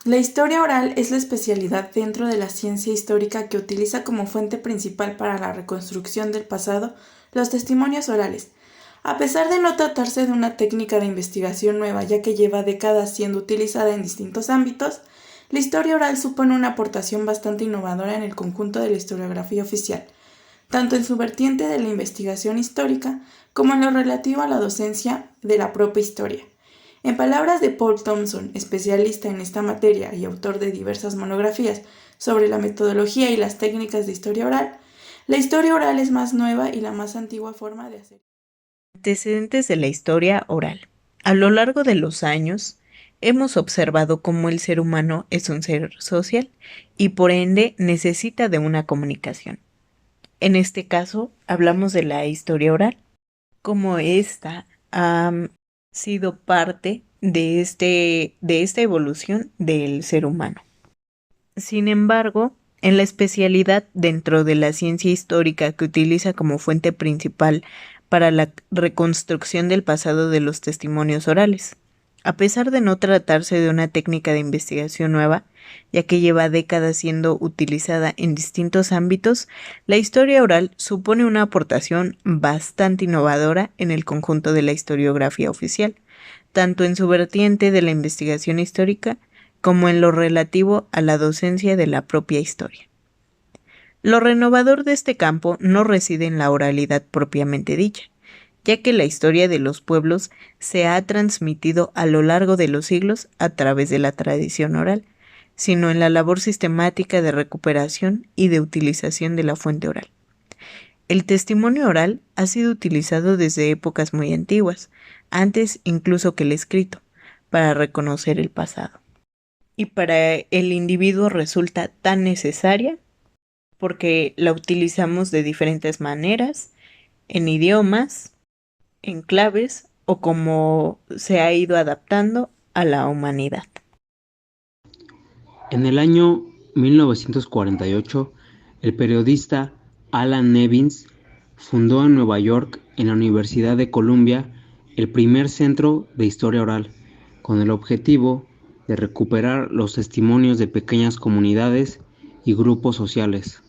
La historia oral es la especialidad dentro de la ciencia histórica que utiliza como fuente principal para la reconstrucción del pasado los testimonios orales. A pesar de no tratarse de una técnica de investigación nueva, ya que lleva décadas siendo utilizada en distintos ámbitos, la historia oral supone una aportación bastante innovadora en el conjunto de la historiografía oficial, tanto en su vertiente de la investigación histórica como en lo relativo a la docencia de la propia historia. En palabras de Paul Thompson, especialista en esta materia y autor de diversas monografías sobre la metodología y las técnicas de historia oral, la historia oral es más nueva y la más antigua forma de hacer. Antecedentes de la historia oral. A lo largo de los años, hemos observado cómo el ser humano es un ser social y por ende necesita de una comunicación. En este caso, hablamos de la historia oral, como esta ha sido parte de esta evolución del ser humano. Sin embargo, en la especialidad dentro de la ciencia histórica que utiliza como fuente principal para la reconstrucción del pasado de los testimonios orales. A pesar de no tratarse de una técnica de investigación nueva, ya que lleva décadas siendo utilizada en distintos ámbitos, la historia oral supone una aportación bastante innovadora en el conjunto de la historiografía oficial, tanto en su vertiente de la investigación histórica como en lo relativo a la docencia de la propia historia. Lo renovador de este campo no reside en la oralidad propiamente dicha, ya que la historia de los pueblos se ha transmitido a lo largo de los siglos a través de la tradición oral, sino en la labor sistemática de recuperación y de utilización de la fuente oral. El testimonio oral ha sido utilizado desde épocas muy antiguas, antes incluso que el escrito, para reconocer el pasado. Y para el individuo resulta tan necesaria porque la utilizamos de diferentes maneras, en idiomas, en claves o como se ha ido adaptando a la humanidad. En el año 1948, el periodista Alan Nevins fundó en Nueva York, en la Universidad de Columbia, el primer centro de historia oral, con el objetivo de recuperar los testimonios de pequeñas comunidades y grupos sociales.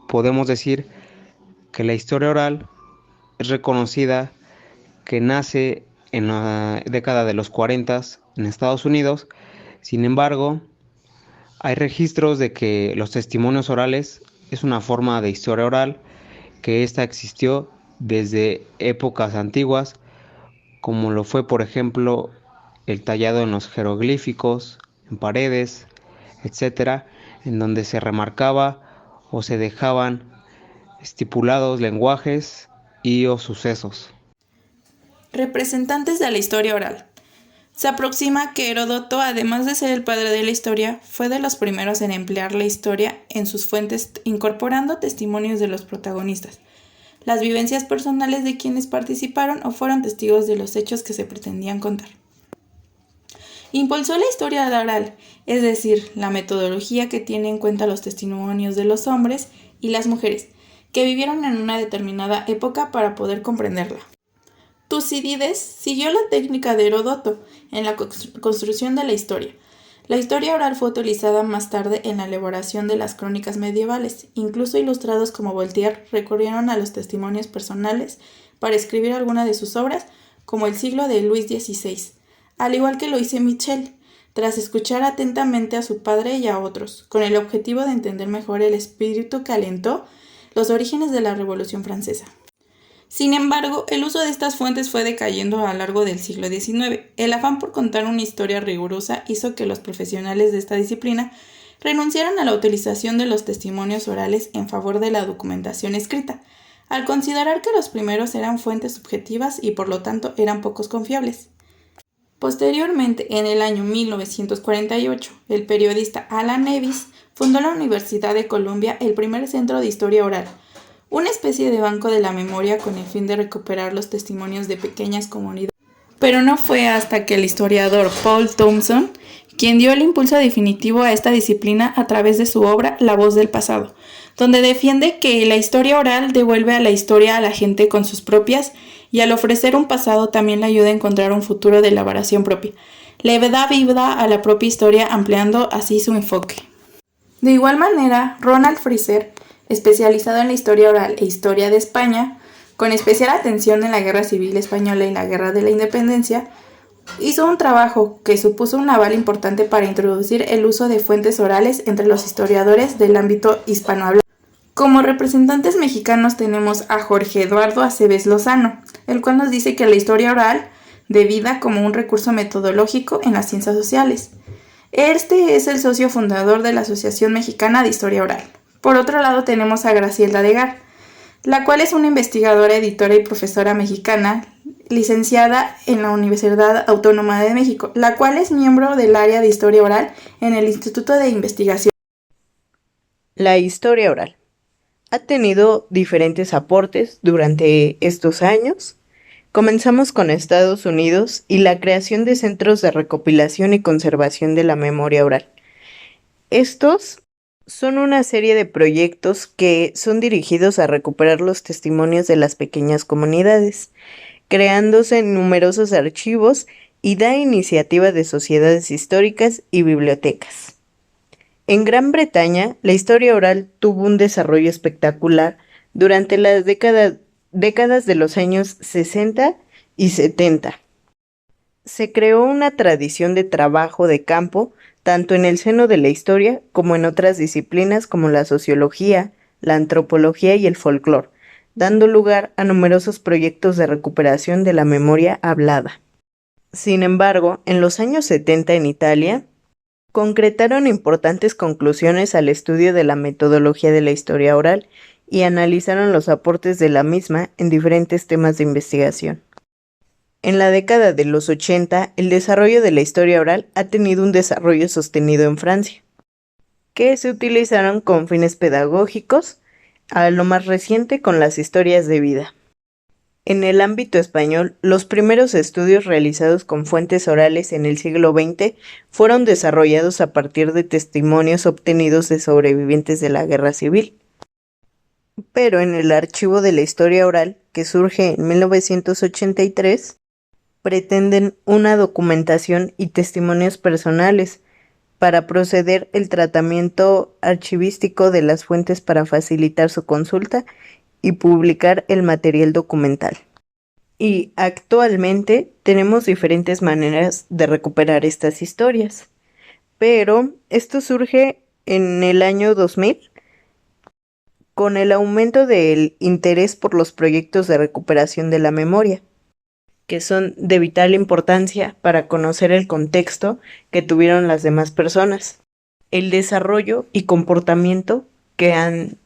Podemos decir que la historia oral es reconocida que nace en la década de los 40 en Estados Unidos. Sin embargo, hay registros de que los testimonios orales es una forma de historia oral, que ésta existió desde épocas antiguas, como lo fue, por ejemplo, el tallado en los jeroglíficos, en paredes, etcétera, en donde se remarcaba o se dejaban estipulados lenguajes y o sucesos. Representantes de la historia oral. Se aproxima que Heródoto, además de ser el padre de la historia, fue de los primeros en emplear la historia en sus fuentes, incorporando testimonios de los protagonistas, las vivencias personales de quienes participaron o fueron testigos de los hechos que se pretendían contar. Impulsó la historia oral, es decir, la metodología que tiene en cuenta los testimonios de los hombres y las mujeres que vivieron en una determinada época para poder comprenderla. Tucídides siguió la técnica de Heródoto en la construcción de la historia. La historia oral fue utilizada más tarde en la elaboración de las crónicas medievales. Incluso ilustrados como Voltaire recurrieron a los testimonios personales para escribir alguna de sus obras, como El siglo de Luis XVI, al igual que lo hizo Michel, tras escuchar atentamente a su padre y a otros, con el objetivo de entender mejor el espíritu que alentó los orígenes de la Revolución Francesa. Sin embargo, el uso de estas fuentes fue decayendo a lo largo del siglo XIX. El afán por contar una historia rigurosa hizo que los profesionales de esta disciplina renunciaran a la utilización de los testimonios orales en favor de la documentación escrita, al considerar que los primeros eran fuentes subjetivas y por lo tanto eran poco confiables. Posteriormente, en el año 1948, el periodista Alan Nevins fundó en la Universidad de Columbia el primer centro de historia oral, una especie de banco de la memoria con el fin de recuperar los testimonios de pequeñas comunidades. Pero no fue hasta que el historiador Paul Thompson quien dio el impulso definitivo a esta disciplina a través de su obra La voz del pasado, donde defiende que la historia oral devuelve a la historia a la gente con sus propias y al ofrecer un pasado también le ayuda a encontrar un futuro de elaboración propia. le da vida a la propia historia, ampliando así su enfoque. De igual manera, Ronald Fraser, especializado en la historia oral e historia de España, con especial atención en la Guerra Civil Española y la Guerra de la Independencia, hizo un trabajo que supuso un aval importante para introducir el uso de fuentes orales entre los historiadores del ámbito hispanohablante. Como representantes mexicanos tenemos a Jorge Eduardo Aceves Lozano, el cual nos dice que la historia oral de vida como un recurso metodológico en las ciencias sociales. Este es el socio fundador de la Asociación Mexicana de Historia Oral. Por otro lado tenemos a Graciela Degar, la cual es una investigadora, editora y profesora mexicana, licenciada en la Universidad Autónoma de México, la cual es miembro del área de Historia Oral en el Instituto de Investigación. La historia oral ha tenido diferentes aportes durante estos años. Comenzamos con Estados Unidos y la creación de centros de recopilación y conservación de la memoria oral. Estos son una serie de proyectos que son dirigidos a recuperar los testimonios de las pequeñas comunidades, creándose numerosos archivos y da iniciativa de sociedades históricas y bibliotecas. En Gran Bretaña, la historia oral tuvo un desarrollo espectacular durante las décadas de los años 60 y 70. Se creó una tradición de trabajo de campo tanto en el seno de la historia como en otras disciplinas como la sociología, la antropología y el folclore, dando lugar a numerosos proyectos de recuperación de la memoria hablada. Sin embargo, en los años 70 en Italia, concretaron importantes conclusiones al estudio de la metodología de la historia oral y analizaron los aportes de la misma en diferentes temas de investigación. En la década de los 80, el desarrollo de la historia oral ha tenido un desarrollo sostenido en Francia, que se utilizaron con fines pedagógicos, a lo más reciente con las historias de vida. En el ámbito español, los primeros estudios realizados con fuentes orales en el siglo XX fueron desarrollados a partir de testimonios obtenidos de sobrevivientes de la Guerra Civil. Pero en el Archivo de la Historia Oral, que surge en 1983, pretenden una documentación y testimonios personales para proceder el tratamiento archivístico de las fuentes para facilitar su consulta y publicar el material documental. Y actualmente tenemos diferentes maneras de recuperar estas historias, pero esto surge en el año 2000 con el aumento del interés por los proyectos de recuperación de la memoria, que son de vital importancia para conocer el contexto que tuvieron las demás personas, el desarrollo y comportamiento que han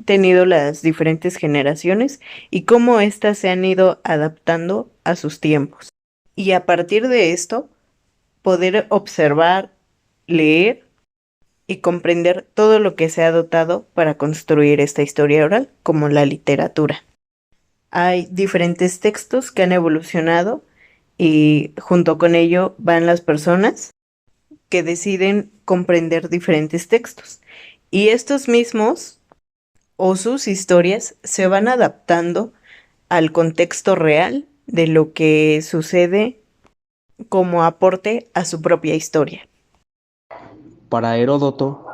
tenido las diferentes generaciones y cómo éstas se han ido adaptando a sus tiempos. Y a partir de esto, poder observar, leer y comprender todo lo que se ha dotado para construir esta historia oral como la literatura. Hay diferentes textos que han evolucionado y junto con ello van las personas que deciden comprender diferentes textos. Y estos mismos o sus historias se van adaptando al contexto real de lo que sucede como aporte a su propia historia. Para Heródoto,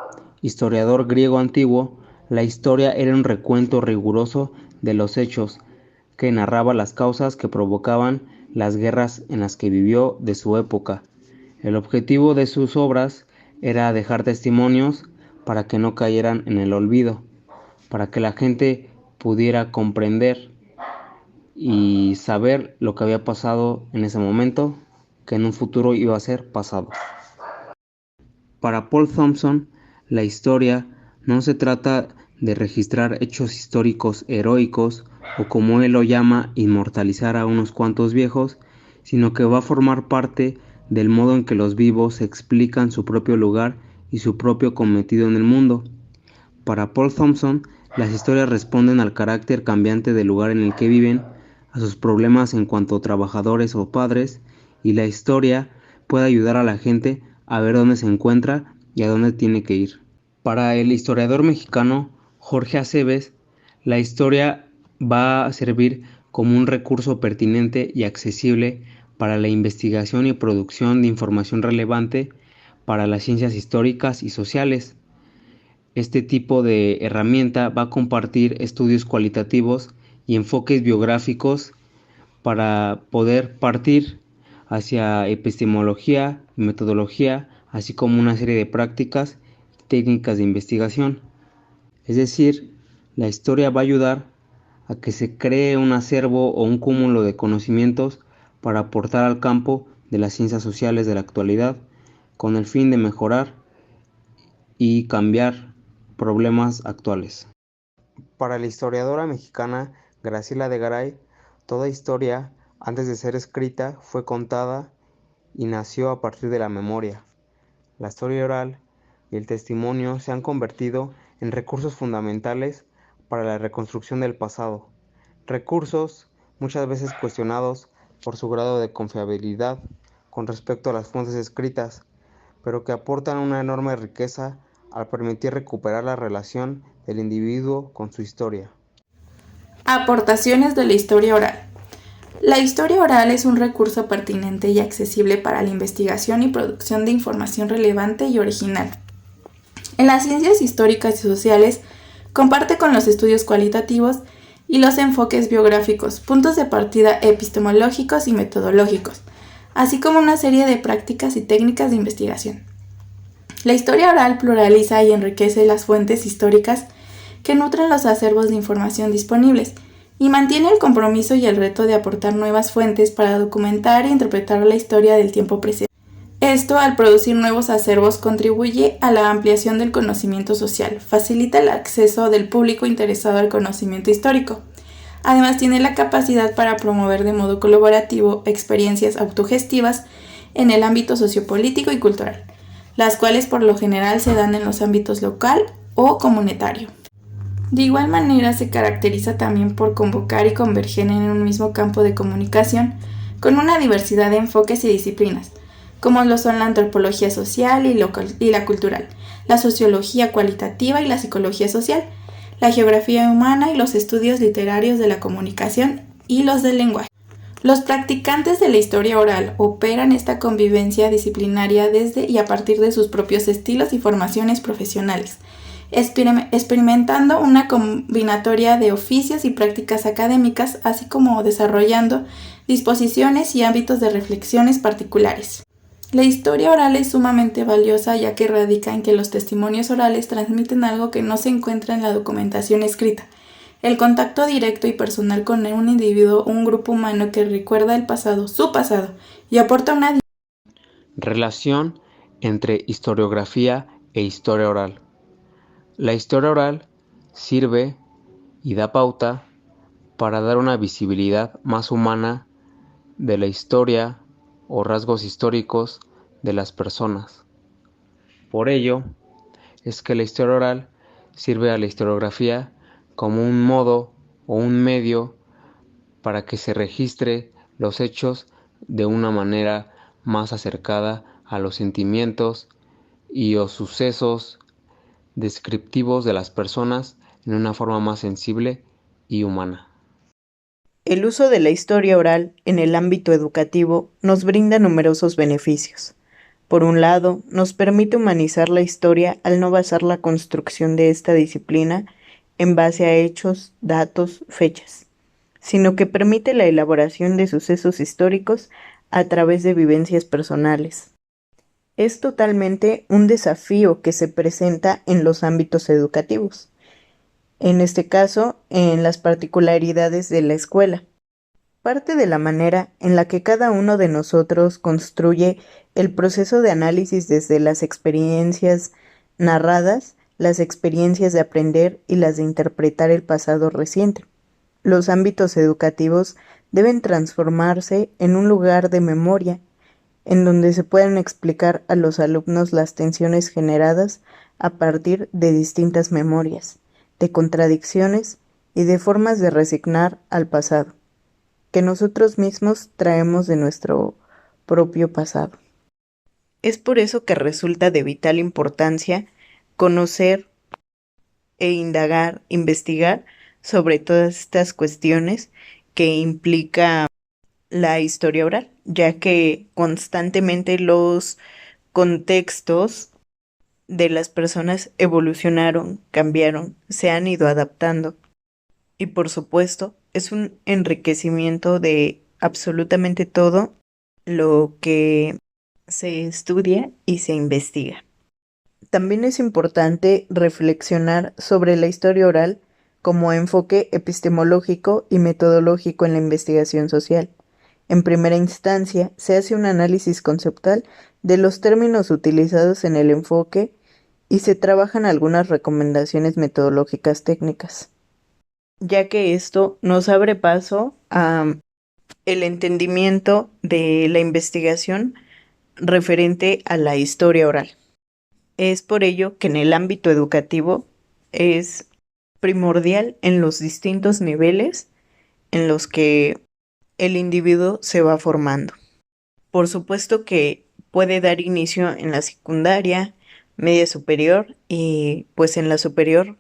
historiador griego antiguo, la historia era un recuento riguroso de los hechos que narraba las causas que provocaban las guerras en las que vivió de su época. El objetivo de sus obras era dejar testimonios para que no cayeran en el olvido, para que la gente pudiera comprender y saber lo que había pasado en ese momento, que en un futuro iba a ser pasado. Para Paul Thompson, la historia no se trata de registrar hechos históricos heroicos o, como él lo llama, inmortalizar a unos cuantos viejos, sino que va a formar parte del modo en que los vivos explican su propio lugar y su propio cometido en el mundo. Para Paul Thompson, las historias responden al carácter cambiante del lugar en el que viven, a sus problemas en cuanto a trabajadores o padres, y la historia puede ayudar a la gente a ver dónde se encuentra y a dónde tiene que ir. Para el historiador mexicano Jorge Aceves, la historia va a servir como un recurso pertinente y accesible para la investigación y producción de información relevante para las ciencias históricas y sociales. Este tipo de herramienta va a compartir estudios cualitativos y enfoques biográficos para poder partir hacia epistemología y metodología, así como una serie de prácticas y técnicas de investigación. Es decir, la historia va a ayudar a que se cree un acervo o un cúmulo de conocimientos para aportar al campo de las ciencias sociales de la actualidad, con el fin de mejorar y cambiar problemas actuales. Para la historiadora mexicana Graciela de Garay, toda historia, antes de ser escrita, fue contada y nació a partir de la memoria. La historia oral y el testimonio se han convertido en recursos fundamentales para la reconstrucción del pasado, recursos muchas veces cuestionados por su grado de confiabilidad con respecto a las fuentes escritas, pero que aportan una enorme riqueza al permitir recuperar la relación del individuo con su historia. Aportaciones de la historia oral. La historia oral es un recurso pertinente y accesible para la investigación y producción de información relevante y original. En las ciencias históricas y sociales, comparte con los estudios cualitativos y los enfoques biográficos, puntos de partida epistemológicos y metodológicos, así como una serie de prácticas y técnicas de investigación. La historia oral pluraliza y enriquece las fuentes históricas que nutren los acervos de información disponibles y mantiene el compromiso y el reto de aportar nuevas fuentes para documentar e interpretar la historia del tiempo presente. Esto, al producir nuevos acervos, contribuye a la ampliación del conocimiento social, facilita el acceso del público interesado al conocimiento histórico. Además, tiene la capacidad para promover de modo colaborativo experiencias autogestivas en el ámbito sociopolítico y cultural, las cuales por lo general se dan en los ámbitos local o comunitario. De igual manera, se caracteriza también por convocar y converger en un mismo campo de comunicación con una diversidad de enfoques y disciplinas, como lo son la antropología social y la cultural, la sociología cualitativa y la psicología social, la geografía humana y los estudios literarios de la comunicación y los del lenguaje. Los practicantes de la historia oral operan esta convivencia disciplinaria desde y a partir de sus propios estilos y formaciones profesionales, experimentando una combinatoria de oficios y prácticas académicas, así como desarrollando disposiciones y ámbitos de reflexiones particulares. La historia oral es sumamente valiosa ya que radica en que los testimonios orales transmiten algo que no se encuentra en la documentación escrita, el contacto directo y personal con un individuo o un grupo humano que recuerda el pasado, su pasado, y aporta una relación entre historiografía e historia oral. La historia oral sirve y da pauta para dar una visibilidad más humana de la historia o rasgos históricos de las personas. Por ello, es que la historia oral sirve a la historiografía como un modo o un medio para que se registre los hechos de una manera más acercada a los sentimientos y o sucesos descriptivos de las personas en una forma más sensible y humana. El uso de la historia oral en el ámbito educativo nos brinda numerosos beneficios. Por un lado, nos permite humanizar la historia al no basar la construcción de esta disciplina en base a hechos, datos, fechas, sino que permite la elaboración de sucesos históricos a través de vivencias personales. Es totalmente un desafío que se presenta en los ámbitos educativos, en este caso, en las particularidades de la escuela. Parte de la manera en la que cada uno de nosotros construye el proceso de análisis desde las experiencias narradas, las experiencias de aprender y las de interpretar el pasado reciente. Los ámbitos educativos deben transformarse en un lugar de memoria, en donde se puedan explicar a los alumnos las tensiones generadas a partir de distintas memorias, de contradicciones y de formas de resignar al pasado, que nosotros mismos traemos de nuestro propio pasado. Es por eso que resulta de vital importancia conocer e indagar, investigar sobre todas estas cuestiones que implica la historia oral, ya que constantemente los contextos de las personas evolucionaron, cambiaron, se han ido adaptando. Y por supuesto, es un enriquecimiento de absolutamente todo lo que se estudia y se investiga. También es importante reflexionar sobre la historia oral como enfoque epistemológico y metodológico en la investigación social. En primera instancia, se hace un análisis conceptual de los términos utilizados en el enfoque y se trabajan algunas recomendaciones metodológicas técnicas, ya que esto nos abre paso a el entendimiento de la investigación referente a la historia oral. Es por ello que en el ámbito educativo es primordial en los distintos niveles en los que el individuo se va formando. Por supuesto que puede dar inicio en la secundaria, media superior y pues en la superior,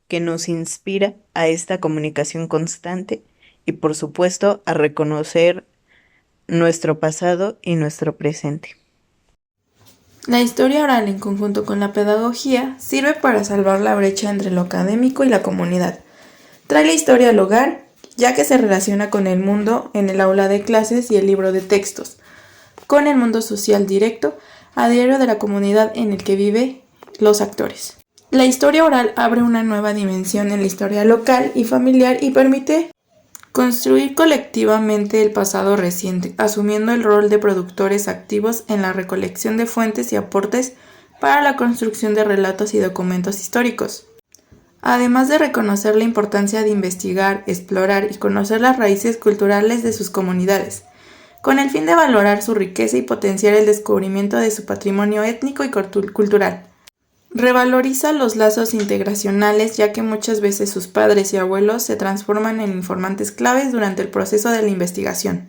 que nos inspira a esta comunicación constante y por supuesto a reconocer nuestro pasado y nuestro presente. La historia oral en conjunto con la pedagogía sirve para salvar la brecha entre lo académico y la comunidad. Trae la historia al hogar, ya que se relaciona con el mundo en el aula de clases y el libro de textos, con el mundo social directo, a diario de la comunidad en el que viven los actores. La historia oral abre una nueva dimensión en la historia local y familiar y permite construir colectivamente el pasado reciente, asumiendo el rol de productores activos en la recolección de fuentes y aportes para la construcción de relatos y documentos históricos. Además de reconocer la importancia de investigar, explorar y conocer las raíces culturales de sus comunidades, con el fin de valorar su riqueza y potenciar el descubrimiento de su patrimonio étnico y cultural. Revaloriza los lazos integracionales, ya que muchas veces sus padres y abuelos se transforman en informantes claves durante el proceso de la investigación.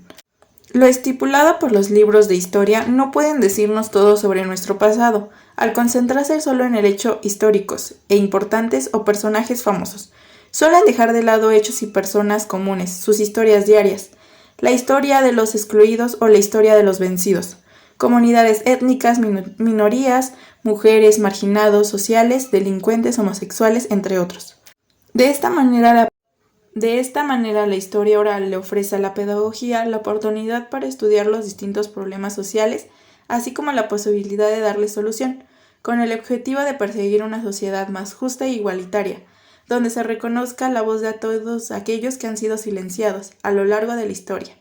Lo estipulado por los libros de historia no pueden decirnos todo sobre nuestro pasado, al concentrarse solo en el hecho históricos e importantes o personajes famosos. Suelen dejar de lado hechos y personas comunes, sus historias diarias, la historia de los excluidos o la historia de los vencidos, comunidades étnicas, minorías, mujeres, marginados, sociales, delincuentes, homosexuales, entre otros. De esta manera la historia oral le ofrece a la pedagogía la oportunidad para estudiar los distintos problemas sociales, así como la posibilidad de darles solución, con el objetivo de perseguir una sociedad más justa e igualitaria, donde se reconozca la voz de todos aquellos que han sido silenciados a lo largo de la historia.